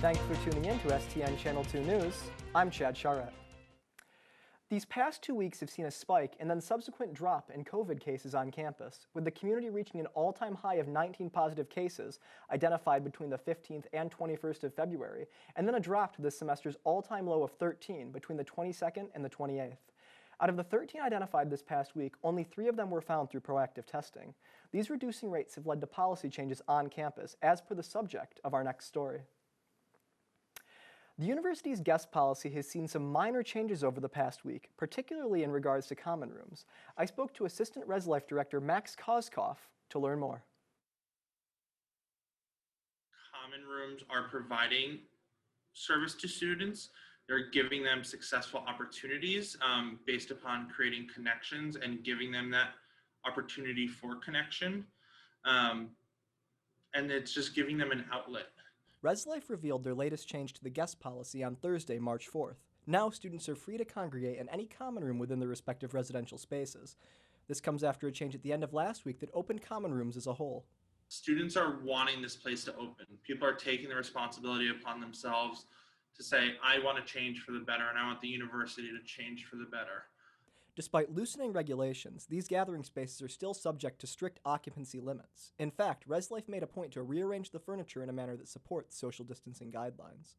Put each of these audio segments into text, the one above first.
Thanks for tuning in to STN Channel 2 News. I'm Chad Charette. These past 2 weeks have seen a spike and then subsequent drop in COVID cases on campus, with the community reaching an all-time high of 19 positive cases identified between the 15th and 21st of February, and then a drop to this semester's all-time low of 13 between the 22nd and the 28th. Out of the 13 identified this past week, only 3 of them were found through proactive testing. These reducing rates have led to policy changes on campus, as per the subject of our next story. The university's guest policy has seen some minor changes over the past week, particularly in regards to common rooms. I spoke to Assistant Res Life Director Max Koskoff to learn more. Common rooms are providing service to students. They're giving them successful opportunities based upon creating connections and giving them that opportunity for connection. And it's just giving them an outlet. Res Life revealed their latest change to the guest policy on Thursday, March 4th. Now students are free to congregate in any common room within their respective residential spaces. This comes after a change at the end of last week that opened common rooms as a whole. Students are wanting this place to open. People are taking the responsibility upon themselves to say, I want to change for the better, and I want the university to change for the better. Despite loosening regulations, these gathering spaces are still subject to strict occupancy limits. In fact, Res Life made a point to rearrange the furniture in a manner that supports social distancing guidelines.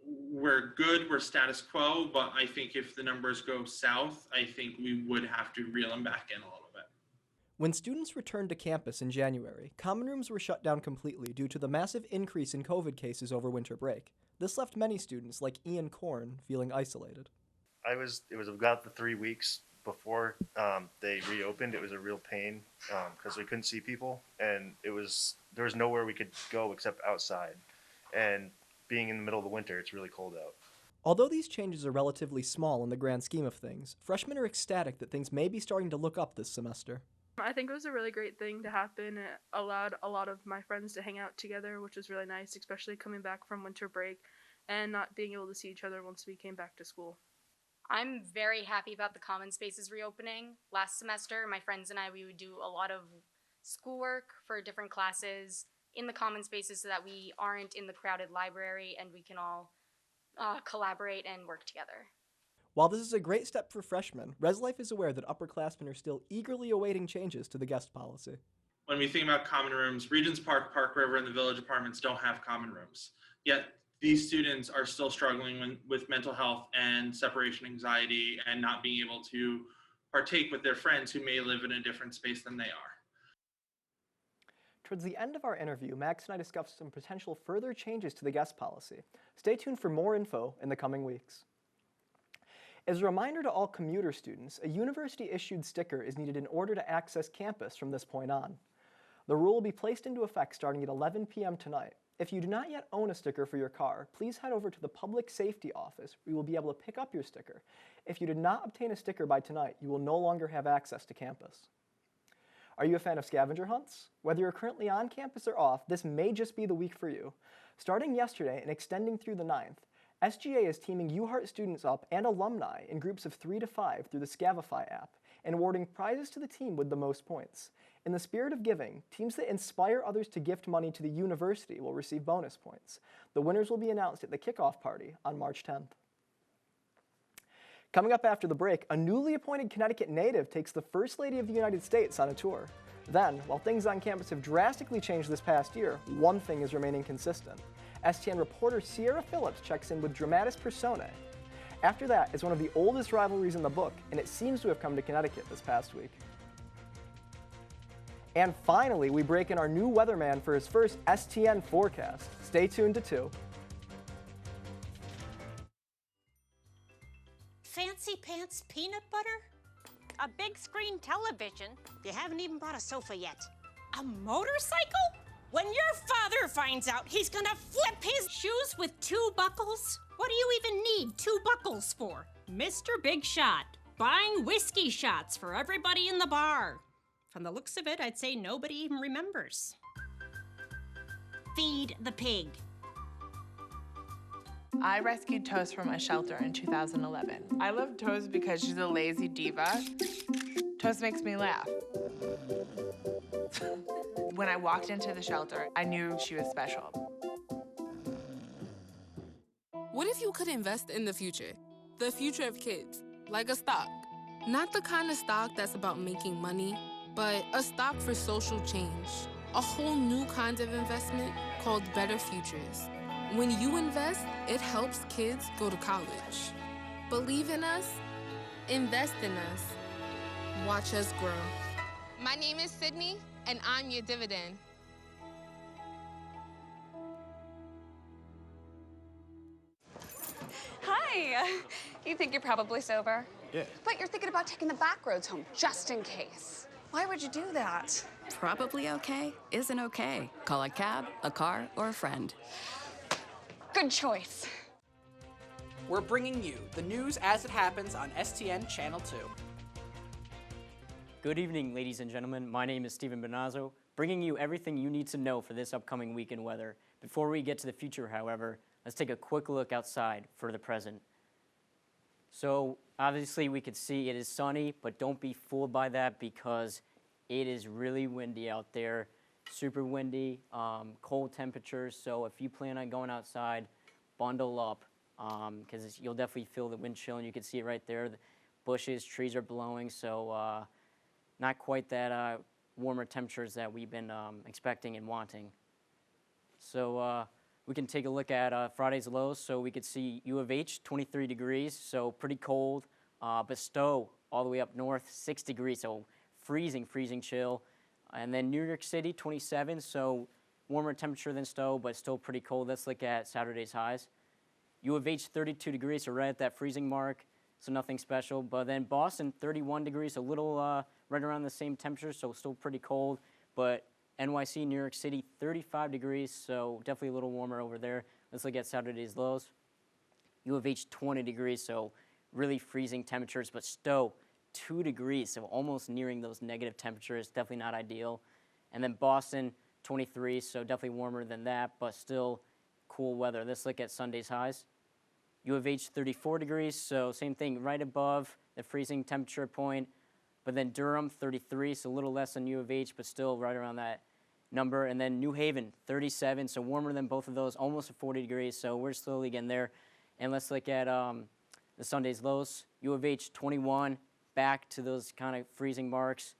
We're good, we're status quo, but I think if the numbers go south, I think we would have to reel them back in a little bit. When students returned to campus in January, common rooms were shut down completely due to the massive increase in COVID cases over winter break. This left many students, like Ian Korn, feeling isolated. It was about the 3 weeks before they reopened. It was a real pain because we couldn't see people, and there was nowhere we could go except outside. And being in the middle of the winter, it's really cold out. Although these changes are relatively small in the grand scheme of things, freshmen are ecstatic that things may be starting to look up this semester. I think it was a really great thing to happen. It allowed a lot of my friends to hang out together, which was really nice, especially coming back from winter break and not being able to see each other once we came back to school. I'm very happy about the common spaces reopening. Last semester, my friends and I, we would do a lot of schoolwork for different classes in the common spaces so that we aren't in the crowded library and we can all collaborate and work together. While this is a great step for freshmen, Res Life is aware that upperclassmen are still eagerly awaiting changes to the guest policy. When we think about common rooms, Regents Park, Park River, and the village apartments don't have common rooms. Yet these students are still struggling with mental health and separation anxiety and not being able to partake with their friends who may live in a different space than they are. Towards the end of our interview, Max and I discussed some potential further changes to the guest policy. Stay tuned for more info in the coming weeks. As a reminder to all commuter students, a university-issued sticker is needed in order to access campus from this point on. The rule will be placed into effect starting at 11 p.m. tonight. If you do not yet own a sticker for your car, please head over to the Public Safety Office where you will be able to pick up your sticker. If you did not obtain a sticker by tonight, you will no longer have access to campus. Are you a fan of scavenger hunts? Whether you're currently on campus or off, this may just be the week for you. Starting yesterday and extending through the 9th, SGA is teaming UHeart students up and alumni in groups of 3 to 5 through the Scavify app and awarding prizes to the team with the most points. In the spirit of giving, teams that inspire others to gift money to the university will receive bonus points. The winners will be announced at the kickoff party on March 10th. Coming up after the break, a newly appointed Connecticut native takes the First Lady of the United States on a tour. Then, while things on campus have drastically changed this past year, one thing is remaining consistent. STN reporter Sierra Phillips checks in with dramatis personae. After that is one of the oldest rivalries in the book, and it seems to have come to Connecticut this past week. And finally, we break in our new weatherman for his first STN forecast. Stay tuned to 2. Fancy pants peanut butter? A big screen television. You haven't even bought a sofa yet. A motorcycle? When your father finds out, he's gonna flip his shoes with 2 buckles? What do you even need 2 buckles for? Mr. Big Shot, buying whiskey shots for everybody in the bar. From the looks of it, I'd say nobody even remembers. Feed the pig. I rescued Toast from a shelter in 2011. I love Toast because she's a lazy diva. Toast makes me laugh. When I walked into the shelter, I knew she was special. What if you could invest in the future of kids, like a stock? Not the kind of stock that's about making money, but a stock for social change. A whole new kind of investment called Better Futures. When you invest, it helps kids go to college. Believe in us, invest in us, watch us grow. My name is Sydney, and I'm your dividend. Hi. You think you're probably sober? Yeah. But you're thinking about taking the back roads home just in case. Why would you do that? Probably okay isn't okay. Call a cab, a car, or a friend. Good choice. We're bringing you the news as it happens on STN Channel 2. Good evening, ladies and gentlemen. My name is Stephen Benazzo, bringing you everything you need to know for this upcoming week in weather. Before we get to the future, however, let's take a quick look outside for the present. So obviously we could see it is sunny, but don't be fooled by that because it is really windy out there, super windy, cold temperatures. So if you plan on going outside, bundle up because you'll definitely feel the wind chill, and you can see it right there. The bushes, trees are blowing, so not quite that warmer temperatures that we've been expecting and wanting. So we can take a look at Friday's lows. So we could see U of H, 23 degrees, so pretty cold. But Stowe, all the way up north, 6 degrees, so freezing chill. And then New York City, 27, so warmer temperature than Stowe, but still pretty cold. Let's look at Saturday's highs. U of H, 32 degrees, so right at that freezing mark, so nothing special. But then Boston, 31 degrees, a little right around the same temperature, so still pretty cold. But NYC, New York City, 35 degrees, so definitely a little warmer over there. Let's look at Saturday's lows. U of H, 20 degrees, so really freezing temperatures, but Stowe, 2 degrees, so almost nearing those negative temperatures, definitely not ideal. And then Boston, 23, so definitely warmer than that, but still cool weather. Let's look at Sunday's highs. U of H, 34 degrees, so same thing, right above the freezing temperature point. But then Durham, 33, so a little less than U of H, but still right around that number. And then New Haven, 37, so warmer than both of those, almost 40 degrees, so we're slowly getting there. And let's look at the Sunday's lows. U of H, 21, back to those kind of freezing marks.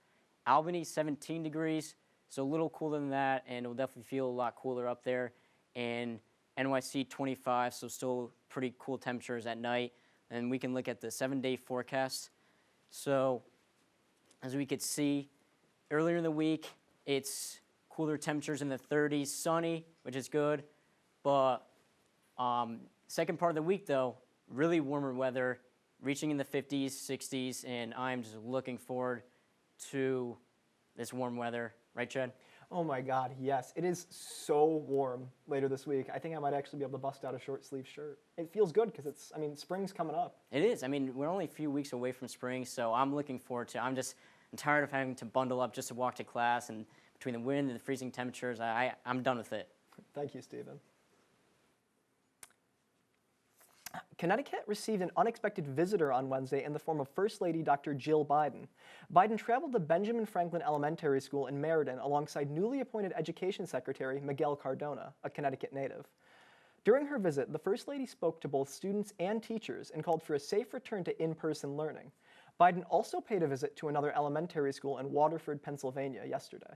Albany, 17 degrees, so a little cooler than that, and it'll definitely feel a lot cooler up there. And NYC, 25, so still pretty cool temperatures at night. And we can look at the 7-day forecast. So as we could see, earlier in the week, it's cooler temperatures in the 30s, sunny, which is good. But second part of the week, though, really warmer weather, reaching in the 50s, 60s, and I'm just looking forward to this warm weather. Right, Chad? Oh my God, yes. It is so warm later this week. I think I might actually be able to bust out a short sleeve shirt. It feels good because spring's coming up. It is. we're only a few weeks away from spring, so I'm looking forward to it. I'm tired of having to bundle up just to walk to class, and between the wind and the freezing temperatures, I'm done with it. Thank you, Stephen. Connecticut received an unexpected visitor on Wednesday in the form of First Lady Dr. Jill Biden. Biden traveled to Benjamin Franklin Elementary School in Meriden alongside newly appointed Education Secretary Miguel Cardona, a Connecticut native. During her visit, the First Lady spoke to both students and teachers and called for a safe return to in-person learning. Biden also paid a visit to another elementary school in Waterford, Pennsylvania yesterday.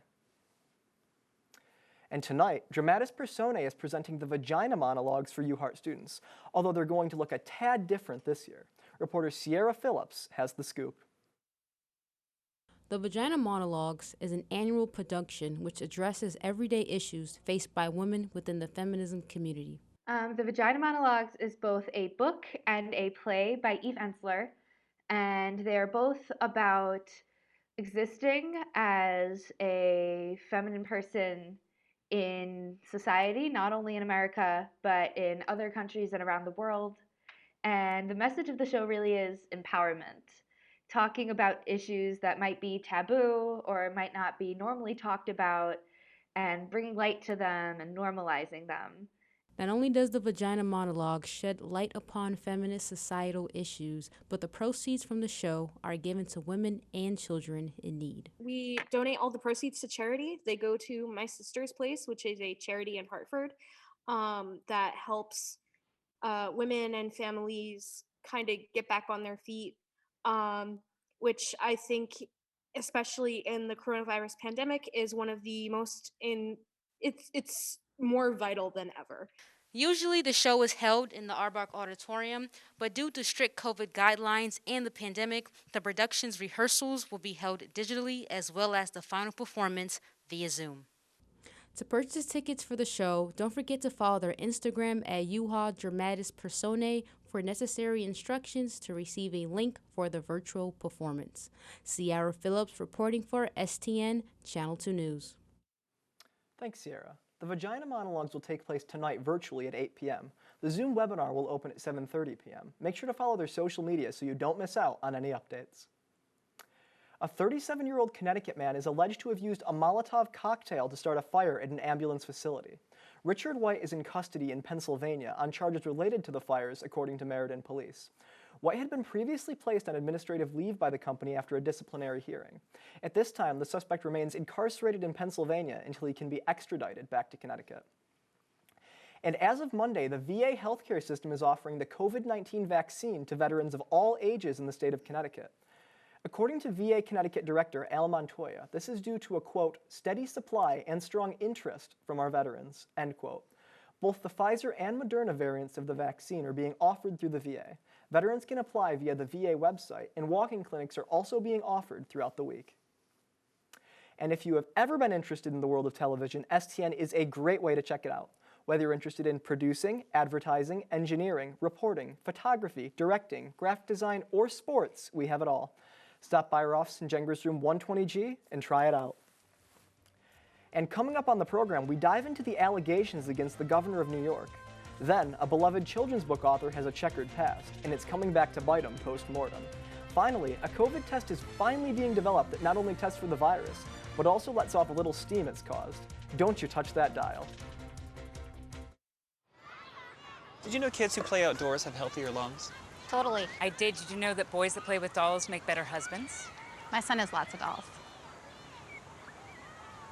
And tonight, Dramatis Personae is presenting the Vagina Monologues for UHeart students, although they're going to look a tad different this year. Reporter Sierra Phillips has the scoop. The Vagina Monologues is an annual production which addresses everyday issues faced by women within the feminism community. The Vagina Monologues is both a book and a play by Eve Ensler, and they're both about existing as a feminine person in society, not only in America, but in other countries and around the world. And the message of the show really is empowerment, talking about issues that might be taboo or might not be normally talked about, and bringing light to them and normalizing them. Not only does the Vagina Monologue shed light upon feminist societal issues, but the proceeds from the show are given to women and children in need. We donate all the proceeds to charity. They go to My Sister's Place, which is a charity in Hartford that helps women and families kind of get back on their feet, which I think, especially in the coronavirus pandemic, is one of the most it's more vital than ever. Usually, the show is held in the Arbach Auditorium, but due to strict COVID guidelines and the pandemic, the production's rehearsals will be held digitally as well as the final performance via Zoom. To purchase tickets for the show, don't forget to follow their Instagram at UHA Dramatis Personae for necessary instructions to receive a link for the virtual performance. Sierra Phillips reporting for STN Channel 2 News. Thanks, Sierra. The Vagina Monologues will take place tonight virtually at 8 p.m. The Zoom webinar will open at 7:30 p.m. Make sure to follow their social media so you don't miss out on any updates. A 37-year-old Connecticut man is alleged to have used a Molotov cocktail to start a fire at an ambulance facility. Richard White is in custody in Pennsylvania on charges related to the fires, according to Meriden Police. White had been previously placed on administrative leave by the company after a disciplinary hearing. At this time, the suspect remains incarcerated in Pennsylvania until he can be extradited back to Connecticut. And as of Monday, the VA healthcare system is offering the COVID-19 vaccine to veterans of all ages in the state of Connecticut. According to VA Connecticut Director Al Montoya, this is due to a, quote, steady supply and strong interest from our veterans, end quote. Both the Pfizer and Moderna variants of the vaccine are being offered through the VA. Veterans can apply via the VA website, and walk-in clinics are also being offered throughout the week. And if you have ever been interested in the world of television, STN is a great way to check it out. Whether you're interested in producing, advertising, engineering, reporting, photography, directing, graphic design, or sports, we have it all. Stop by our office in Jengers Room 120G and try it out. And coming up on the program, we dive into the allegations against the governor of New York. Then, a beloved children's book author has a checkered past, and it's coming back to bite him post-mortem. Finally, a COVID test is finally being developed that not only tests for the virus, but also lets off a little steam it's caused. Don't you touch that dial. Did you know kids who play outdoors have healthier lungs? Totally. I did. Did you know that boys that play with dolls make better husbands? My son has lots of dolls.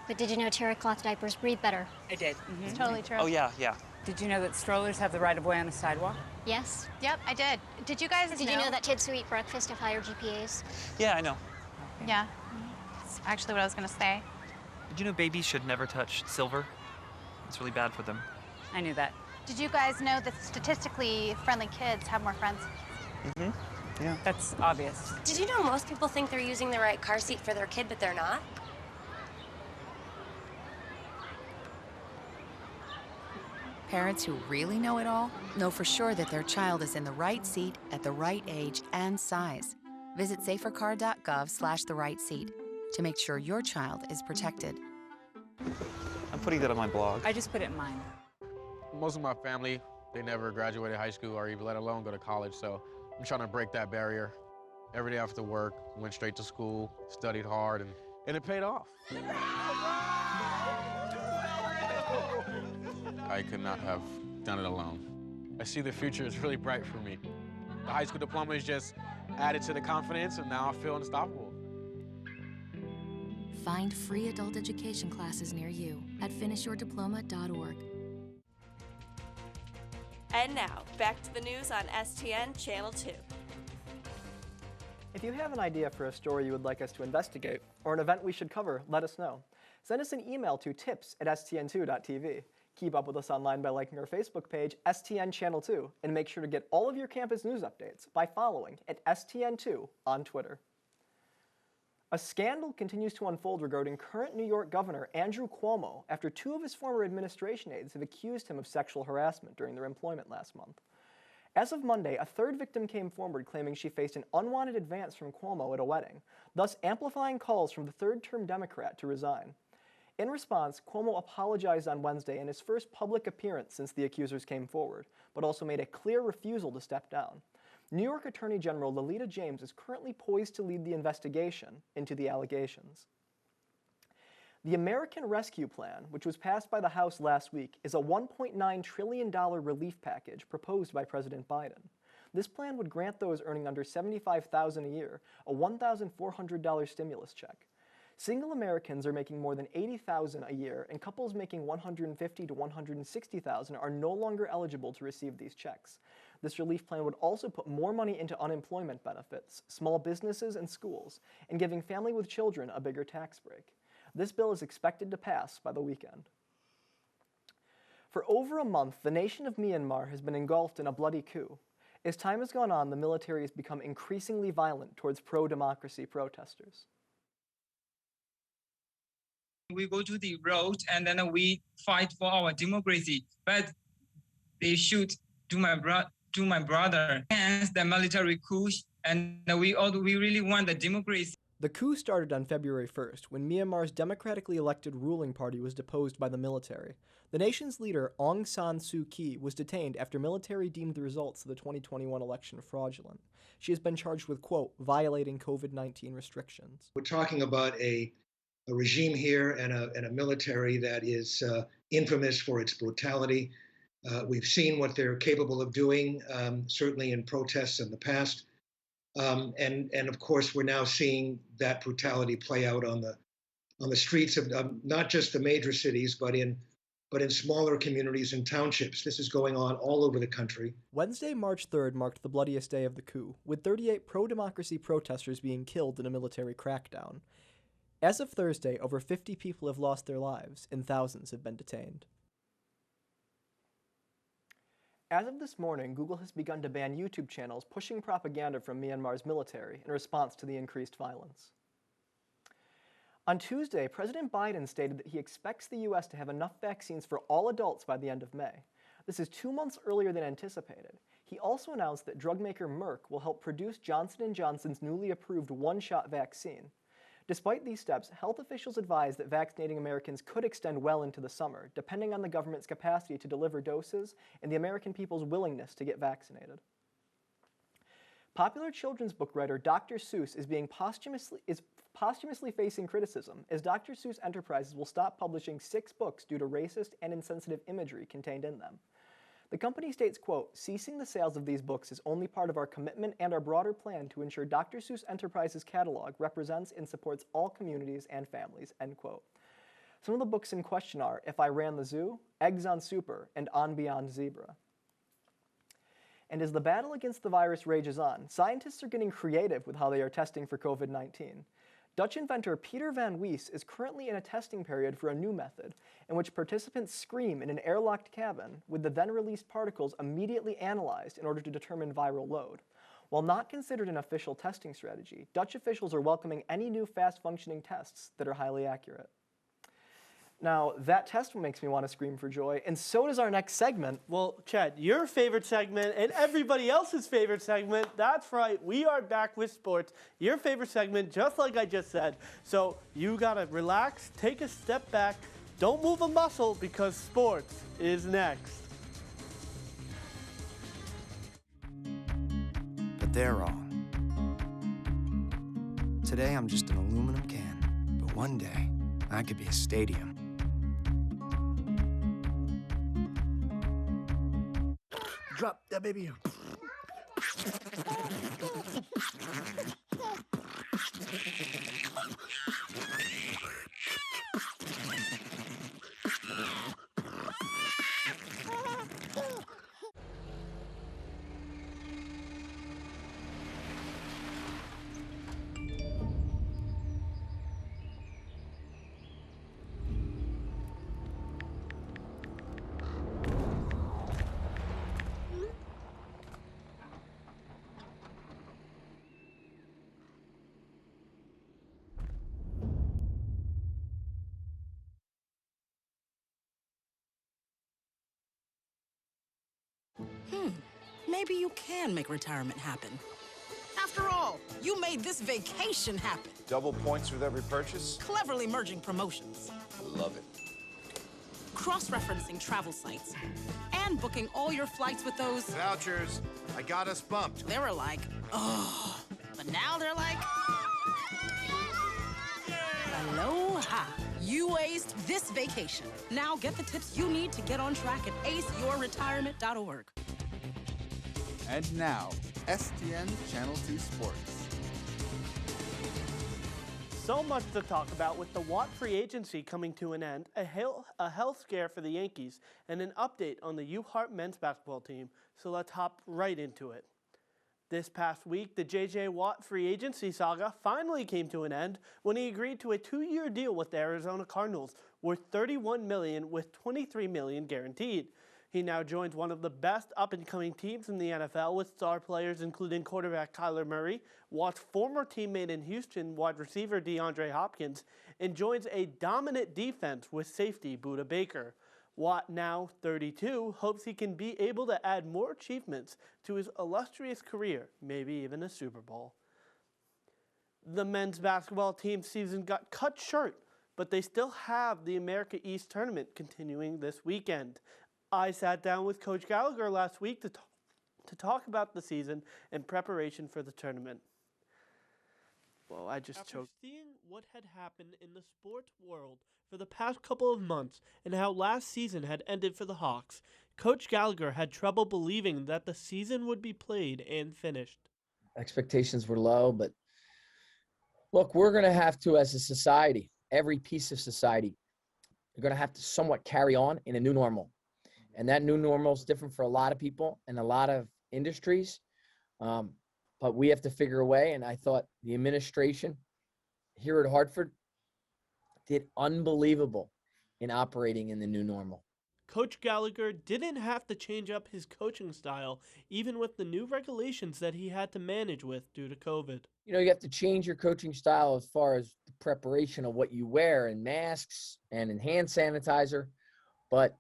But did you know terry cloth diapers breathe better? I did. It's totally true. Oh, yeah. Did you know that strollers have the right of way on a sidewalk? Yes. Yep, I did. Did you guys Did you know that kids who eat breakfast have higher GPAs? Yeah, I know. Yeah. That's actually what I was going to say. Did you know babies should never touch silver? It's really bad for them. I knew that. Did you guys know that statistically friendly kids have more friends? Mm-hmm. Yeah. That's obvious. Did you know most people think they're using the right car seat for their kid, but they're not? Parents who really know it all know for sure that their child is in the right seat at the right age and size. Visit safercar.gov/the right seat to make sure your child is protected. I'm putting that on my blog. I just put it in mine. Most of my family, they never graduated high school or even let alone go to college, so I'm trying to break that barrier. Every day after work, went straight to school, studied hard, and it paid off. I could not have done it alone. I see the future is really bright for me. The high school diploma is just added to the confidence, and now I feel unstoppable. Find free adult education classes near you at finishyourdiploma.org. And now, back to the news on STN Channel 2. If you have an idea for a story you would like us to investigate, or an event we should cover, let us know. Send us an email to tips@stn2.tv. Keep up with us online by liking our Facebook page, STN Channel 2, and make sure to get all of your campus news updates by following @STN2 on Twitter. A scandal continues to unfold regarding current New York Governor Andrew Cuomo after two of his former administration aides have accused him of sexual harassment during their employment last month. As of Monday, a third victim came forward claiming she faced an unwanted advance from Cuomo at a wedding, thus amplifying calls from the third-term Democrat to resign. In response, Cuomo apologized on Wednesday in his first public appearance since the accusers came forward, but also made a clear refusal to step down. New York Attorney General Lolita James is currently poised to lead the investigation into the allegations. The American Rescue Plan, which was passed by the House last week, is a $1.9 trillion relief package proposed by President Biden. This plan would grant those earning under $75,000 a year a $1,400 stimulus check. Single Americans are making more than $80,000 a year, and couples making $150,000 to $160,000 are no longer eligible to receive these checks. This relief plan would also put more money into unemployment benefits, small businesses, and schools, and giving families with children a bigger tax break. This bill is expected to pass by the weekend. For over a month, the nation of Myanmar has been engulfed in a bloody coup. As time has gone on, the military has become increasingly violent towards pro-democracy protesters. We go to the road and then we fight for our democracy, but they shoot to my brother and the military coup, and we really want the democracy. The coup started on February 1st, when Myanmar's democratically elected ruling party was deposed by the military. The nation's leader, Aung San Suu Kyi, was detained after military deemed the results of the 2021 election fraudulent. She has been charged with, quote, violating COVID-19 restrictions. We're talking about a regime here and a military that is infamous for its brutality. We've seen what they're capable of doing, certainly in protests in the past. And of course, we're now seeing that brutality play out on the streets of not just the major cities, but in smaller communities and townships. This is going on all over the country. Wednesday, March 3rd marked the bloodiest day of the coup, with 38 pro-democracy protesters being killed in a military crackdown. As of Thursday, over 50 people have lost their lives, and thousands have been detained. As of this morning, Google has begun to ban YouTube channels pushing propaganda from Myanmar's military in response to the increased violence. On Tuesday, President Biden stated that he expects the U.S. to have enough vaccines for all adults by the end of May. This is 2 months earlier than anticipated. He also announced that drug maker Merck will help produce Johnson & Johnson's newly approved one-shot vaccine. Despite these steps, health officials advise that vaccinating Americans could extend well into the summer, depending on the government's capacity to deliver doses and the American people's willingness to get vaccinated. Popular children's book writer Dr. Seuss is posthumously facing criticism, as Dr. Seuss Enterprises will stop publishing 6 books due to racist and insensitive imagery contained in them. The company states, quote, ceasing the sales of these books is only part of our commitment and our broader plan to ensure Dr. Seuss Enterprises' catalog represents and supports all communities and families, end quote. Some of the books in question are If I Ran the Zoo, Eggs on Super, and On Beyond Zebra. And as the battle against the virus rages on, scientists are getting creative with how they are testing for COVID-19. Dutch inventor Peter van Wees is currently in a testing period for a new method, in which participants scream in an airlocked cabin with the then-released particles immediately analyzed in order to determine viral load. While not considered an official testing strategy, Dutch officials are welcoming any new fast-functioning tests that are highly accurate. Now, that test makes me want to scream for joy, and so does our next segment. Well, Chad, your favorite segment and everybody else's favorite segment, that's right, we are back with sports. Your favorite segment, just like I just said. So you gotta relax, take a step back, don't move a muscle, because sports is next. But they're wrong. Today I'm just an aluminum can, but one day I could be a stadium. Drop that baby. Maybe you can make retirement happen. After all, you made this vacation happen. Double points with every purchase? Cleverly merging promotions. I love it. Cross-referencing travel sites. And booking all your flights with those... Vouchers. I got us bumped. They were like, oh. But now they're like... Aloha. You aced this vacation. Now get the tips you need to get on track at aceyourretirement.org. And now, STN Channel 2 Sports. so much to talk about with the Watt free agency coming to an end, a health scare for the Yankees, and an update on the U-Heart men's basketball team. So let's hop right into it. This past week, the J.J. Watt free agency saga finally came to an end when he agreed to a 2-year deal with the Arizona Cardinals worth $31 million with $23 million guaranteed. He now joins one of the best up-and-coming teams in the NFL with star players including quarterback Kyler Murray, Watt's former teammate in Houston, wide receiver DeAndre Hopkins, and joins a dominant defense with safety Budda Baker. Watt, now 32, hopes he can be able to add more achievements to his illustrious career, maybe even a Super Bowl. The men's basketball team season got cut short, but they still have the America East tournament continuing this weekend. I sat down with Coach Gallagher last week to talk about the season and preparation for the tournament. Well, I just choked. After seeing what had happened in the sports world for the past couple of months and how last season had ended for the Hawks, Coach Gallagher had trouble believing that the season would be played and finished. Expectations were low, but look, we're going to have to, as a society, every piece of society, we're going to have to somewhat carry on in a new normal. And that new normal is different for a lot of people and a lot of industries. But we have to figure a way. And I thought the administration here at Hartford did unbelievable in operating in the new normal. Coach Gallagher didn't have to change up his coaching style, even with the new regulations that he had to manage with due to COVID. You know, you have to change your coaching style as far as the preparation of what you wear and masks and in hand sanitizer. But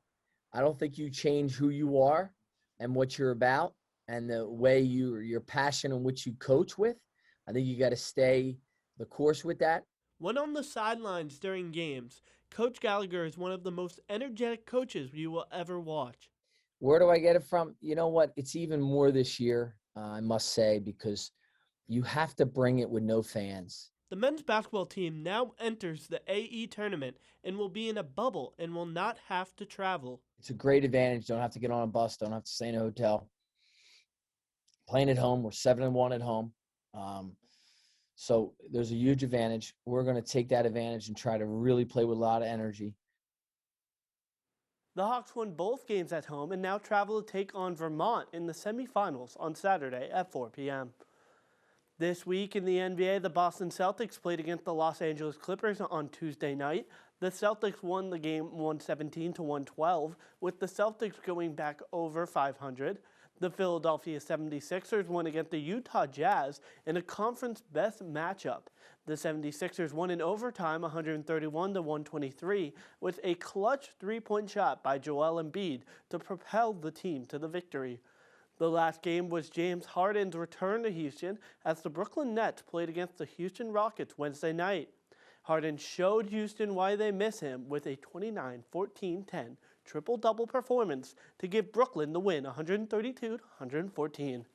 I don't think you change who you are and what you're about and the way your passion in which you coach with. I think you got to stay the course with that. When on the sidelines during games, Coach Gallagher is one of the most energetic coaches you will ever watch. Where do I get it from? You know what? It's even more this year, I must say, because you have to bring it with no fans. The men's basketball team now enters the AE tournament and will be in a bubble and will not have to travel. It's a great advantage. Don't have to get on a bus. Don't have to stay in a hotel. Playing at home. We're 7-1 at home. So there's a huge advantage. We're going to take that advantage and try to really play with a lot of energy. The Hawks won both games at home and now travel to take on Vermont in the semifinals on Saturday at 4 p.m. This week in the NBA, the Boston Celtics played against the Los Angeles Clippers on Tuesday night. The Celtics won the game 117-112, with the Celtics going back over 500. The Philadelphia 76ers won against the Utah Jazz in a conference best matchup. The 76ers won in overtime 131-123 with a clutch three-point shot by Joel Embiid to propel the team to the victory. The last game was James Harden's return to Houston as the Brooklyn Nets played against the Houston Rockets Wednesday night. Harden showed Houston why they miss him with a 29-14-10 triple-double performance to give Brooklyn the win 132-114.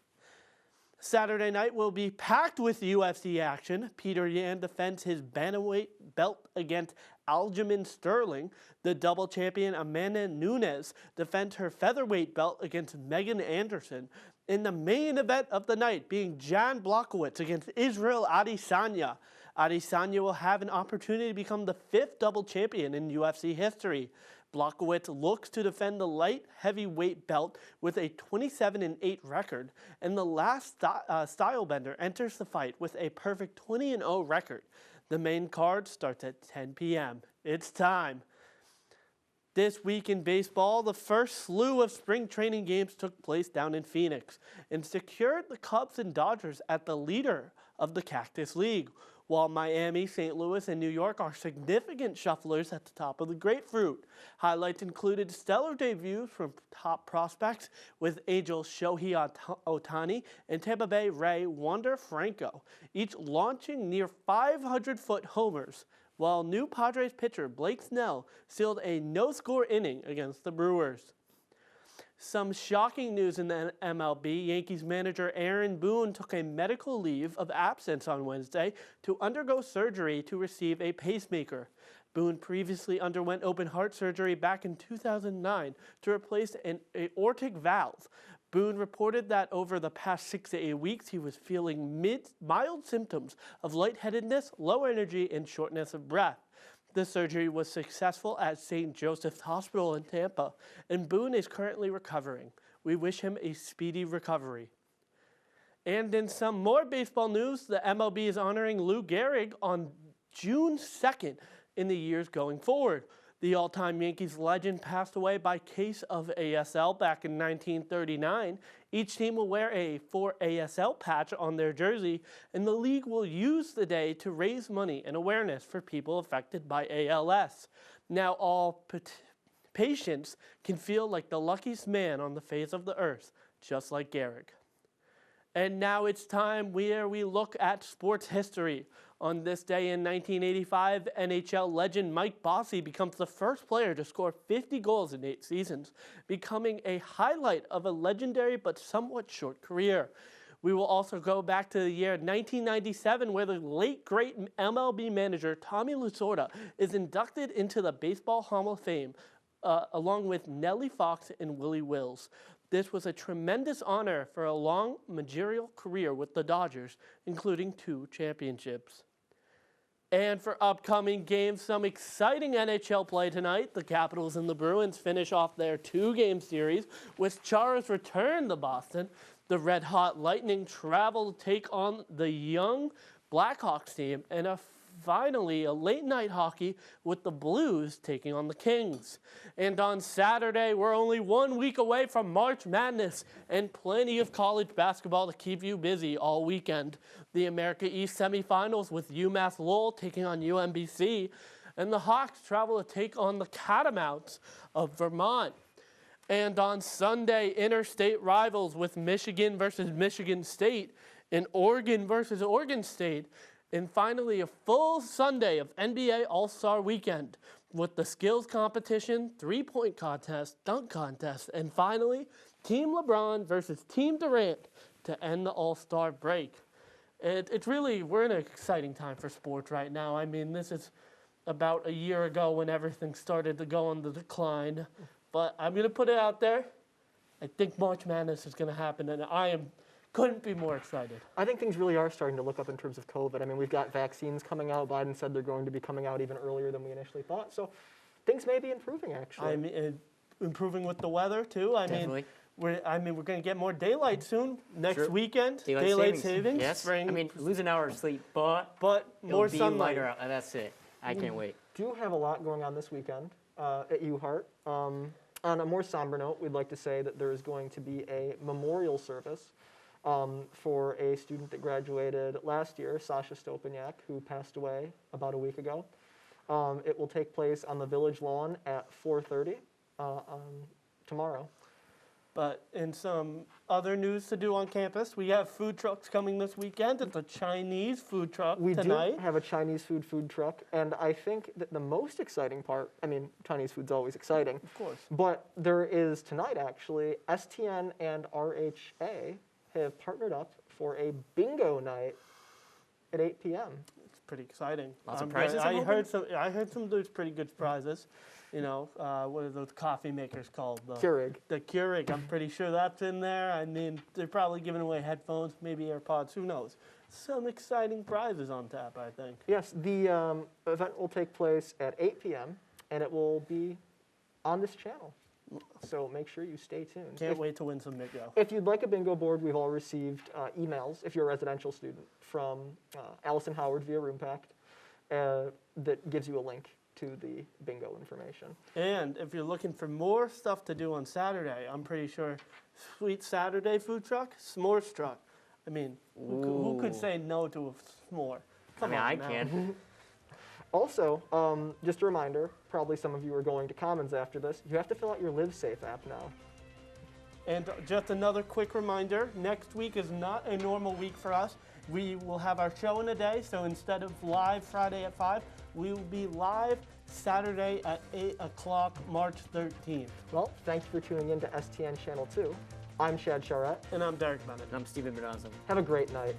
Saturday night will be packed with UFC action. Peter Yan defends his bantamweight belt against Aljamain Sterling. The double champion Amanda Nunes defends her featherweight belt against Megan Anderson. In the main event of the night being Jan Blachowicz against Israel Adesanya. Adesanya will have an opportunity to become the 5th double champion in UFC history. Blachowicz looks to defend the light heavyweight belt with a 27-8 record, and the last stylebender enters the fight with a perfect 20-0 record. The main card starts at 10 p.m. It's time. This week in baseball, the first slew of spring training games took place down in Phoenix and secured the Cubs and Dodgers at the leader of the Cactus League, while Miami, St. Louis, and New York are significant shufflers at the top of the grapefruit. Highlights included stellar debuts from top prospects with Angels Shohei Ohtani and Tampa Bay Ray Wander Franco, each launching near 500-foot homers, while new Padres pitcher Blake Snell sealed a no-score inning against the Brewers. Some shocking news in the MLB. Yankees manager Aaron Boone took a medical leave of absence on Wednesday to undergo surgery to receive a pacemaker. Boone previously underwent open heart surgery back in 2009 to replace an aortic valve. Boone reported that over the past 6 to 8 weeks, he was feeling mild symptoms of lightheadedness, low energy, and shortness of breath. The surgery was successful at St. Joseph's Hospital in Tampa, and Boone is currently recovering. We wish him a speedy recovery. And in some more baseball news, the MLB is honoring Lou Gehrig on June 2nd in the years going forward. The all-time Yankees legend passed away by case of ASL back in 1939. Each team will wear a For ASL patch on their jersey, and the league will use the day to raise money and awareness for people affected by ALS. Now all patients can feel like the luckiest man on the face of the earth, just like Gehrig. And now it's time where we look at sports history. On this day in 1985, NHL legend Mike Bossy becomes the first player to score 50 goals in 8 seasons, becoming a highlight of a legendary but somewhat short career. We will also go back to the year 1997, where the late great MLB manager Tommy Lasorda is inducted into the Baseball Hall of Fame, along with Nellie Fox and Willie Wills. This was a tremendous honor for a long managerial career with the Dodgers, including 2 championships. And for upcoming games, some exciting NHL play tonight. The Capitals and the Bruins finish off their 2-game series, with Charas return to Boston. The Red Hot Lightning travel to take on the young Blackhawks team, and finally a late night hockey with the Blues taking on the Kings. And on Saturday, we're only 1 week away from March Madness and plenty of college basketball to keep you busy all weekend. The America East semifinals with UMass Lowell taking on UMBC, and the Hawks travel to take on the Catamounts of Vermont. And on Sunday, interstate rivals with Michigan versus Michigan State and Oregon versus Oregon State. And finally, a full Sunday of NBA All-Star Weekend with the skills competition, 3-point contest, dunk contest, and finally, Team LeBron versus Team Durant to end the All-Star break. It's really, we're in an exciting time for sports right now. I mean, this is about a year ago when everything started to go on the decline. But I'm going to put it out there. I think March Madness is going to happen, and couldn't be more excited. I think things really are starting to look up in terms of COVID. I mean, we've got vaccines coming out. Biden said they're going to be coming out even earlier than we initially thought. So things may be improving, actually. I mean, improving with the weather, too. Definitely. We're going to get more daylight soon. Next weekend, daylight savings. Yes. Spring. I mean, lose an hour of sleep, but more sunlight. That's it. I can't wait. We do have a lot going on this weekend at UHeart. On a more somber note, we'd like to say that there is going to be a memorial service for a student that graduated last year, Sasha Stopaniak, who passed away about a week ago. It will take place on the village lawn at 4:30 tomorrow. But in some other news to do on campus, we have food trucks coming this weekend. It's a Chinese food truck tonight. We do have a Chinese food truck, and I think that the most exciting part, I mean, Chinese food's always exciting. Of course. But there is tonight, actually, STN and RHA have partnered up for a bingo night at 8 p.m. It's pretty exciting. Lots of prizes. I heard some of those pretty good prizes. You know, what are those coffee makers called? Keurig. The Keurig. I'm pretty sure that's in there. I mean, they're probably giving away headphones, maybe AirPods. Who knows? Some exciting prizes on tap, I think. Yes, the event will take place at 8 p.m. and it will be on this channel. So make sure you stay tuned. Can't wait to win some bingo. If you'd like a bingo board, we've all received emails, if you're a residential student, from Allison Howard via RoomPact that gives you a link to the bingo information. And if you're looking for more stuff to do on Saturday, I'm pretty sure Sweet Saturday food truck, s'mores truck. I mean, who could say no to a s'more? Come on I now. can. Also, just a reminder, probably some of you are going to Commons after this, you have to fill out your Live Safe app now. And just another quick reminder, next week is not a normal week for us. We will have our show in a day, so instead of live Friday at 5, we will be live Saturday at 8 o'clock, March 13th. Well, thank you for tuning in to STN Channel 2. I'm Shad Charette. And I'm Derek Bennett. And I'm Stephen Benazzo. Have a great night.